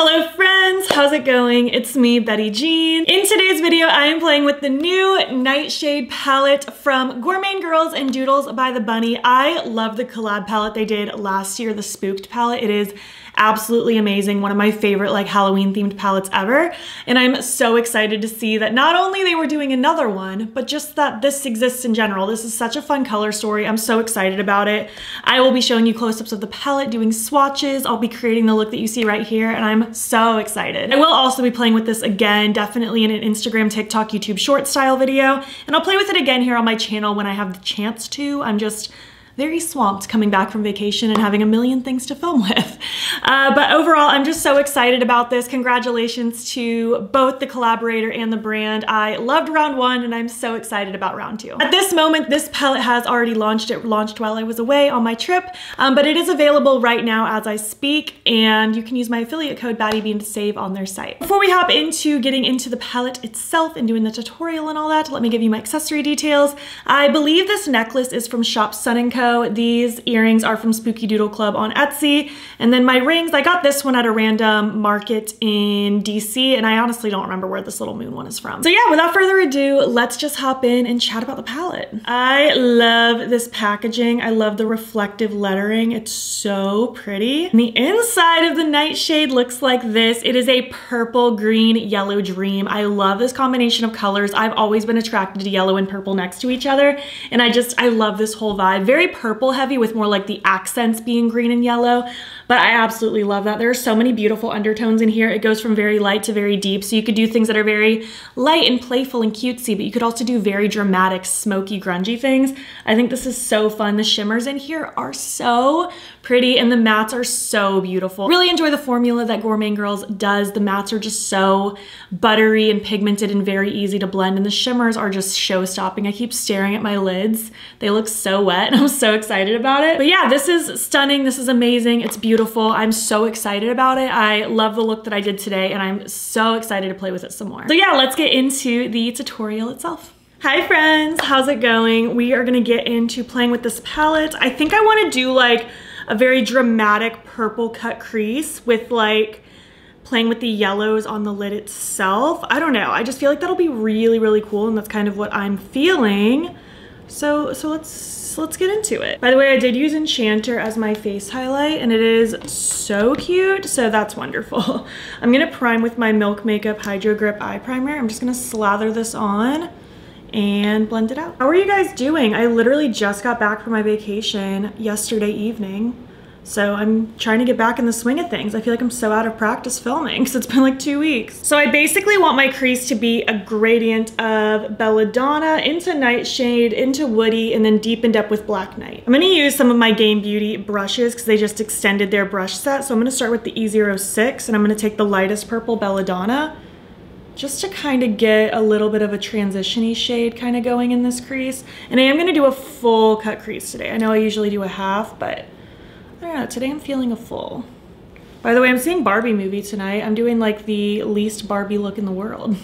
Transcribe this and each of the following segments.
Hello friends, how's it going? It's me, Betty Jean. In today's video, I am playing with the new Nightshade palette from Gourmande Girls and Doodles by the Bunny. I love the collab palette they did last year, the Spooked palette. It is absolutely amazing. One of my favorite like Halloween themed palettes ever. And I'm so excited to see that not only they were doing another one, but just that this exists in general. This is such a fun color story. I'm so excited about it. I will be showing you close-ups of the palette, doing swatches. I'll be creating the look that you see right here, and I'm so excited. I will also be playing with this again, definitely in an Instagram, TikTok, YouTube short style video. And I'll play with it again here on my channel when I have the chance to. I'm just very swamped coming back from vacation and having a million things to film with. But overall, I'm just so excited about this. Congratulations to both the collaborator and the brand. I loved round one and I'm so excited about round two. At this moment, this palette has already launched. It launched while I was away on my trip, but it is available right now as I speak, and you can use my affiliate code BATTYBEAN to save on their site. Before we hop into getting into the palette itself and doing the tutorial and all that, let me give you my accessory details. I believe this necklace is from Shop Sun & Co. These earrings are from Spooky Doodle Club on Etsy. And then my rings, I got this one at a random market in DC, and I honestly don't remember where this little moon one is from. So yeah, without further ado, let's just hop in and chat about the palette. I love this packaging. I love the reflective lettering. It's so pretty. And the inside of the Nightshade looks like this. It is a purple, green, yellow dream. I love this combination of colors. I've always been attracted to yellow and purple next to each other, and I love this whole vibe. Very purple heavy with more like the accents being green and yellow, but I absolutely love that. There are so many beautiful undertones in here. It goes from very light to very deep, so you could do things that are very light and playful and cutesy, but you could also do very dramatic, smoky, grungy things. I think this is so fun. The shimmers in here are so pretty and the mattes are so beautiful. Really enjoy the formula that Gourmande Girls does. The mattes are just so buttery and pigmented and very easy to blend, and the shimmers are just show-stopping. I keep staring at my lids. They look so wet and I'm so excited about it. But yeah, this is stunning. This is amazing. It's beautiful. I'm so excited about it. I love the look that I did today and I'm so excited to play with it some more. So yeah, let's get into the tutorial itself. Hi friends, how's it going? We are gonna get into playing with this palette. I think I wanna do like a very dramatic purple cut crease with like playing with the yellows on the lid itself. I don't know, I just feel like that'll be really, really cool, and that's kind of what I'm feeling. So let's get into it. By the way, I did use Enchanter as my face highlight and it is so cute, so that's wonderful. I'm gonna prime with my Milk Makeup Hydro Grip Eye Primer. I'm just gonna slather this on and blend it out. How are you guys doing? I literally just got back from my vacation yesterday evening, so I'm trying to get back in the swing of things. I feel like I'm so out of practice filming because it's been like 2 weeks. So I basically want my crease to be a gradient of Belladonna into Nightshade into Woody and then deepened up with Black Knight. I'm gonna use some of my Game Beauty brushes because they just extended their brush set. So I'm gonna start with the E06 and I'm gonna take the lightest purple Belladonna just to kind of get a little bit of a transition-y shade kind of going in this crease. And I am gonna do a full cut crease today. I know I usually do a half, but I don't know, today I'm feeling a full. By the way, I'm seeing Barbie movie tonight. I'm doing like the least Barbie look in the world.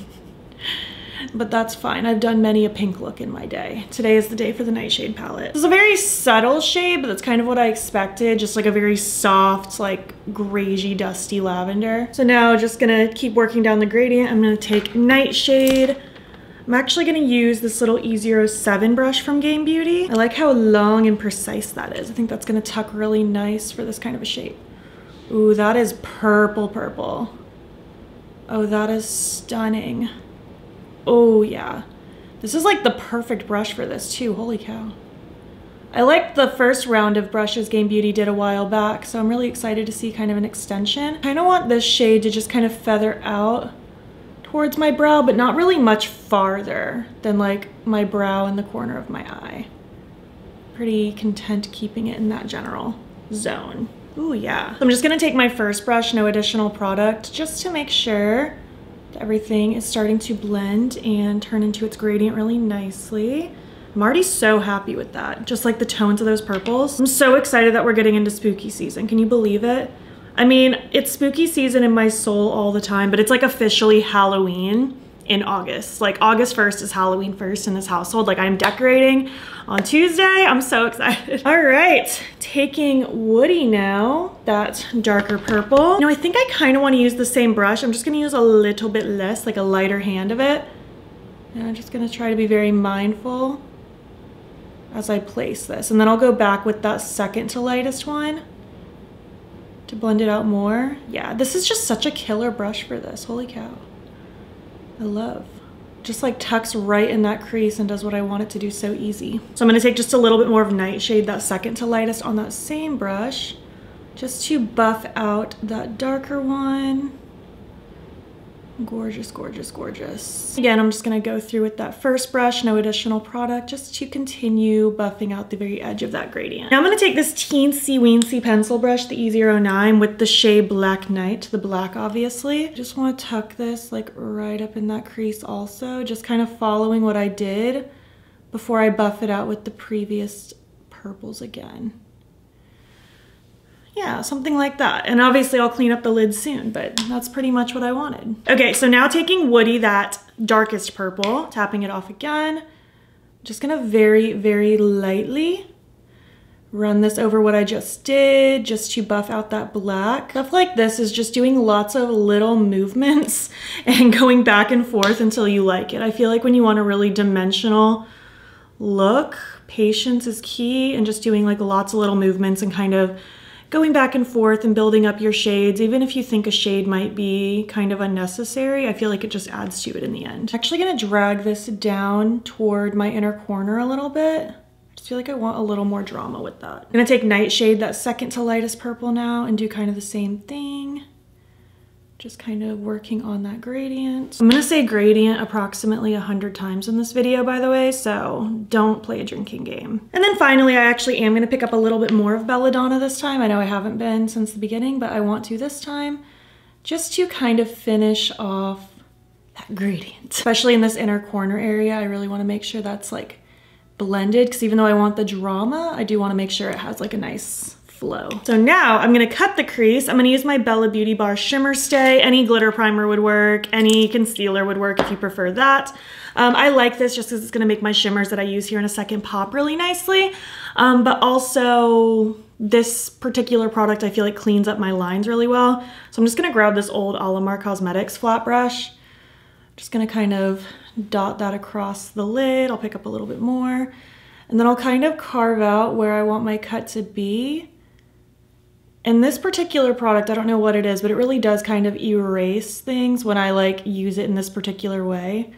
But that's fine. I've done many a pink look in my day. Today is the day for the Nightshade palette. This is a very subtle shade, but that's kind of what I expected. Just like a very soft, like grayish, dusty lavender. So now just gonna keep working down the gradient. I'm gonna take Nightshade. I'm actually gonna use this little E07 brush from Game Beauty. I like how long and precise that is. I think that's gonna tuck really nice for this kind of a shape. Ooh, that is purple purple. Oh, that is stunning. Oh yeah. This is like the perfect brush for this too, holy cow. I liked the first round of brushes Game Beauty did a while back, so I'm really excited to see kind of an extension. I kind of want this shade to just kind of feather out towards my brow, but not really much farther than like my brow and the corner of my eye. Pretty content keeping it in that general zone. Ooh, yeah. So I'm just gonna take my first brush, no additional product, just to make sure that everything is starting to blend and turn into its gradient really nicely. I'm already so happy with that, just like the tones of those purples. I'm so excited that we're getting into spooky season. Can you believe it? I mean, it's spooky season in my soul all the time, but it's like officially Halloween in August. Like August 1st is Halloween 1st in this household. Like I'm decorating on Tuesday. I'm so excited. All right, taking Woody now, that darker purple. You know, I think I kind of want to use the same brush. I'm just gonna use a little bit less, like a lighter hand of it. And I'm just gonna try to be very mindful as I place this. And then I'll go back with that second to lightest one to blend it out more. Yeah, this is just such a killer brush for this. Holy cow. I love. Just like tucks right in that crease and does what I want it to do so easy. So I'm gonna take just a little bit more of Nightshade, that second to lightest, on that same brush, just to buff out that darker one. Gorgeous, gorgeous, gorgeous. Again, I'm just gonna go through with that first brush, no additional product, just to continue buffing out the very edge of that gradient. Now I'm gonna take this teensy weensy pencil brush, the E09, with the shade Black Night, the black obviously. I just wanna tuck this like right up in that crease also, just kind of following what I did before I buff it out with the previous purples again. Yeah, something like that. And obviously I'll clean up the lid soon, but that's pretty much what I wanted. Okay, so now taking Woody, that darkest purple, tapping it off again. Just gonna very, very lightly run this over what I just did, just to buff out that black. Stuff like this is just doing lots of little movements and going back and forth until you like it. I feel like when you want a really dimensional look, patience is key, and just doing like lots of little movements and kind of going back and forth and building up your shades. Even if you think a shade might be kind of unnecessary, I feel like it just adds to it in the end. I'm actually gonna drag this down toward my inner corner a little bit. I just feel like I want a little more drama with that. I'm gonna take Nightshade, that second to lightest purple now, and do kind of the same thing. Just kind of working on that gradient. I'm gonna say gradient approximately 100 times in this video, by the way, so don't play a drinking game. And then finally, I actually am gonna pick up a little bit more of Belladonna this time. I know I haven't been since the beginning, but I want to this time, just to kind of finish off that gradient. Especially in this inner corner area, I really wanna make sure that's like blended, because even though I want the drama, I do wanna make sure it has like a nice flow. So now I'm gonna cut the crease. I'm gonna use my Bella Beauty Bar Shimmer Stay. Any glitter primer would work, any concealer would work if you prefer that. I like this just because it's gonna make my shimmers that I use here in a second pop really nicely. But also this particular product I feel like cleans up my lines really well. So I'm just gonna grab this old Alamar Cosmetics flat brush. Just gonna kind of dot that across the lid. I'll pick up a little bit more. And then I'll kind of carve out where I want my cut to be. And this particular product, I don't know what it is, but it really does kind of erase things when I like use it in this particular way.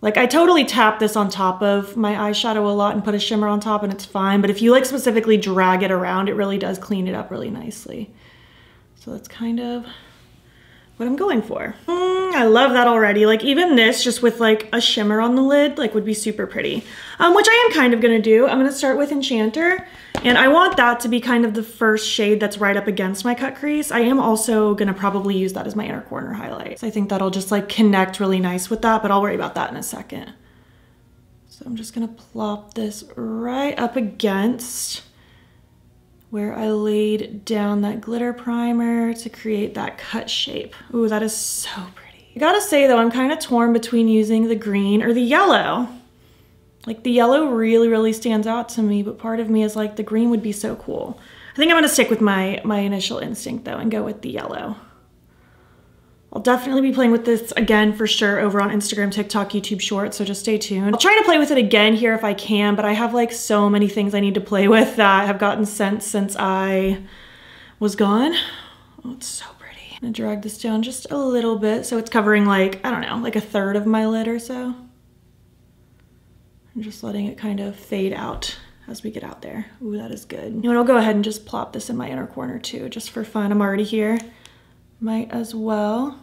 Like I totally tap this on top of my eyeshadow a lot and put a shimmer on top and it's fine. But if you like specifically drag it around, it really does clean it up really nicely. So that's kind of what I'm going for. I love that already. Like even this just with like a shimmer on the lid like would be super pretty. Which I am kind of gonna do. I'm gonna start with Enchanter, and I want that to be kind of the first shade that's right up against my cut crease. I am also gonna probably use that as my inner corner highlight. So I think that'll just like connect really nice with that, but I'll worry about that in a second. So I'm just gonna plop this right up against where I laid down that glitter primer to create that cut shape. Ooh, that is so pretty. I gotta say though, I'm kind of torn between using the green or the yellow. Like the yellow really, really stands out to me, but part of me is like the green would be so cool. I think I'm gonna stick with my initial instinct though and go with the yellow. I'll definitely be playing with this again for sure over on Instagram, TikTok, YouTube Shorts, so just stay tuned. I'll try to play with it again here if I can, but I have like so many things I need to play with that have gotten sent since I was gone. Oh, it's so pretty. I'm gonna drag this down just a little bit so it's covering like, I don't know, like a third of my lid or so. I'm just letting it kind of fade out as we get out there. Ooh, that is good. You know what, I'll go ahead and just plop this in my inner corner too, just for fun. I'm already here. Might as well.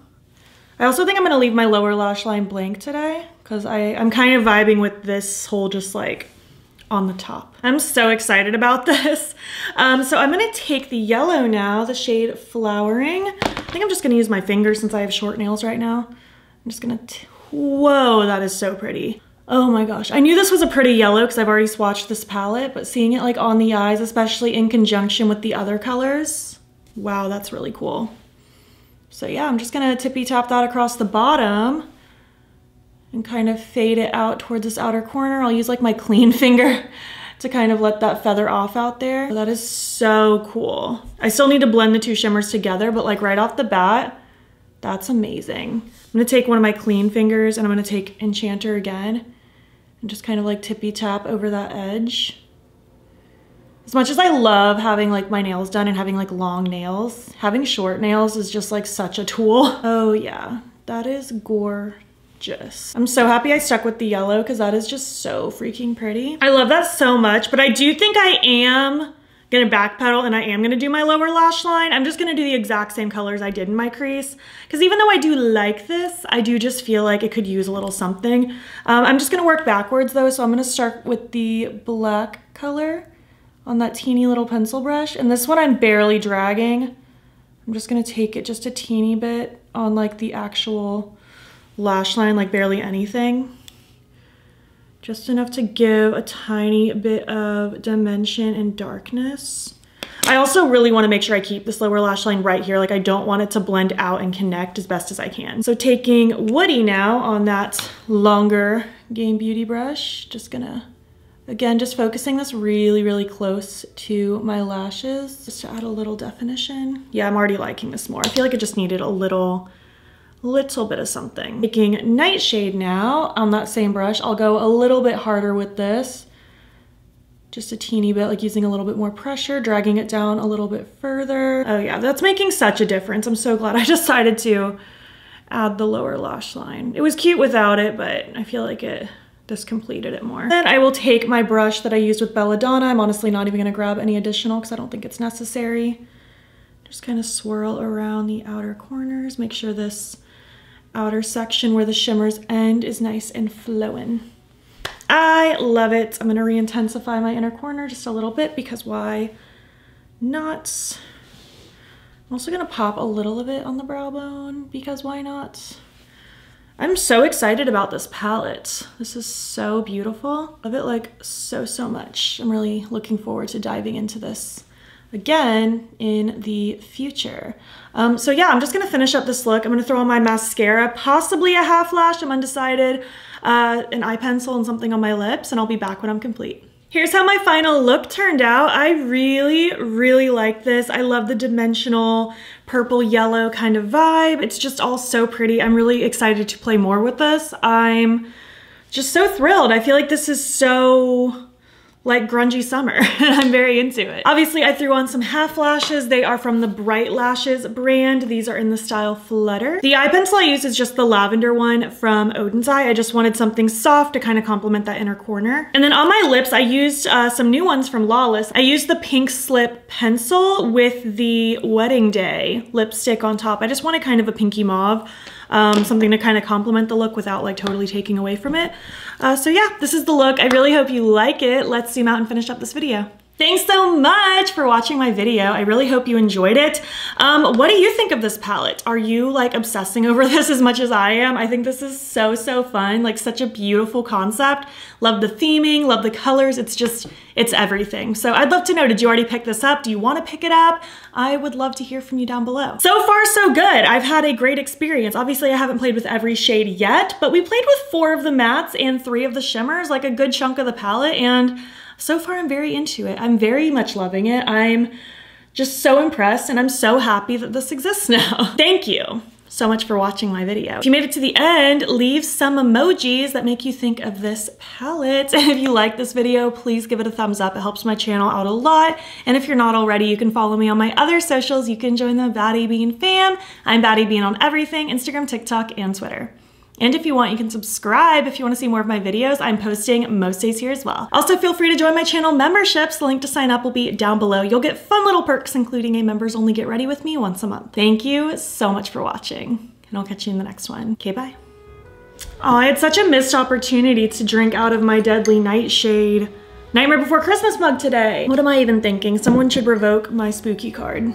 I also think I'm gonna leave my lower lash line blank today because I'm kind of vibing with this whole just like on the top. I'm so excited about this. So I'm gonna take the yellow now, the shade Flowering. I think I'm just gonna use my fingers since I have short nails right now. I'm just gonna, whoa, that is so pretty. Oh my gosh, I knew this was a pretty yellow because I've already swatched this palette, but seeing it like on the eyes, especially in conjunction with the other colors, wow, that's really cool. So yeah, I'm just gonna tippy tap that across the bottom and kind of fade it out towards this outer corner. I'll use like my clean finger to kind of let that feather off out there. That is so cool. I still need to blend the two shimmers together, but like right off the bat, that's amazing. I'm gonna take one of my clean fingers and I'm gonna take Enchanter again and just kind of like tippy tap over that edge. As much as I love having like my nails done and having like long nails, having short nails is just like such a tool. Oh yeah, that is gorgeous. I'm so happy I stuck with the yellow because that is just so freaking pretty. I love that so much, but I do think I am gonna backpedal and I am gonna do my lower lash line. I'm just gonna do the exact same colors I did in my crease because even though I do like this, I do just feel like it could use a little something. I'm just gonna work backwards though, so I'm gonna start with the black color on that teeny little pencil brush, and this one I'm barely dragging. I'm just gonna take it just a teeny bit on like the actual lash line, like barely anything. Just enough to give a tiny bit of dimension and darkness. I also really wanna make sure I keep this lower lash line right here. Like I don't want it to blend out and connect as best as I can. So taking Woody now on that longer Game Beauty brush, just gonna, again, just focusing this really, really close to my lashes, just to add a little definition. Yeah, I'm already liking this more. I feel like it just needed a little bit of something. Taking Nightshade now on that same brush, I'll go a little bit harder with this. Just a teeny bit, like using a little bit more pressure, dragging it down a little bit further. Oh yeah, that's making such a difference. I'm so glad I decided to add the lower lash line. It was cute without it, but I feel like this completed it more. Then I will take my brush that I used with Belladonna. I'm honestly not even gonna grab any additional because I don't think it's necessary. Just kind of swirl around the outer corners. Make sure this outer section where the shimmers end is nice and flowing. I love it. I'm gonna re-intensify my inner corner just a little bit because why not? I'm also gonna pop a little of it on the brow bone because why not? I'm so excited about this palette. This is so beautiful. Love it like so much. I'm really looking forward to diving into this again in the future. So yeah, I'm just gonna finish up this look. I'm gonna throw on my mascara, possibly a half lash, I'm undecided, an eye pencil and something on my lips, and I'll be back when I'm complete. Here's how my final look turned out. I really like this. I love the dimensional purple yellow kind of vibe. It's just all so pretty. I'm really excited to play more with this. I'm just so thrilled. I feel like this is so like grungy summer and I'm very into it. Obviously I threw on some half lashes. They are from the Bright Lashes brand. These are in the style Flutter. The eye pencil I used is just the lavender one from Oden's Eye. I just wanted something soft to kind of complement that inner corner. And then on my lips, I used some new ones from Lawless. I used the Pink Slip pencil with the Wedding Day lipstick on top. I just wanted kind of a pinky mauve. Something to kind of complement the look without like totally taking away from it. So yeah, this is the look. I really hope you like it. Let's zoom out and finish up this video. Thanks so much for watching my video. I really hope you enjoyed it. What do you think of this palette? Are you like obsessing over this as much as I am? I think this is so fun, like such a beautiful concept. Love the theming, love the colors. It's everything. So I'd love to know, did you already pick this up? Do you want to pick it up? I would love to hear from you down below. So far, so good. I've had a great experience. Obviously, I haven't played with every shade yet, but we played with 4 of the mattes and 3 of the shimmers, like a good chunk of the palette, and so far, I'm very into it. I'm very much loving it. I'm just so impressed and I'm so happy that this exists now. Thank you so much for watching my video. If you made it to the end, leave some emojis that make you think of this palette. And if you like this video, please give it a thumbs up. It helps my channel out a lot. And if you're not already, you can follow me on my other socials. You can join the BATTYBEAN fam. I'm BATTYBEAN on everything, Instagram, TikTok, and Twitter. And if you want, you can subscribe if you want to see more of my videos. I'm posting most days here as well. Also, feel free to join my channel memberships. The link to sign up will be down below. You'll get fun little perks, including a members only get ready with me once a month. Thank you so much for watching, and I'll catch you in the next one. Okay, bye. Oh, I had such a missed opportunity to drink out of my deadly Nightshade Nightmare Before Christmas mug today. What am I even thinking? Someone should revoke my spooky card.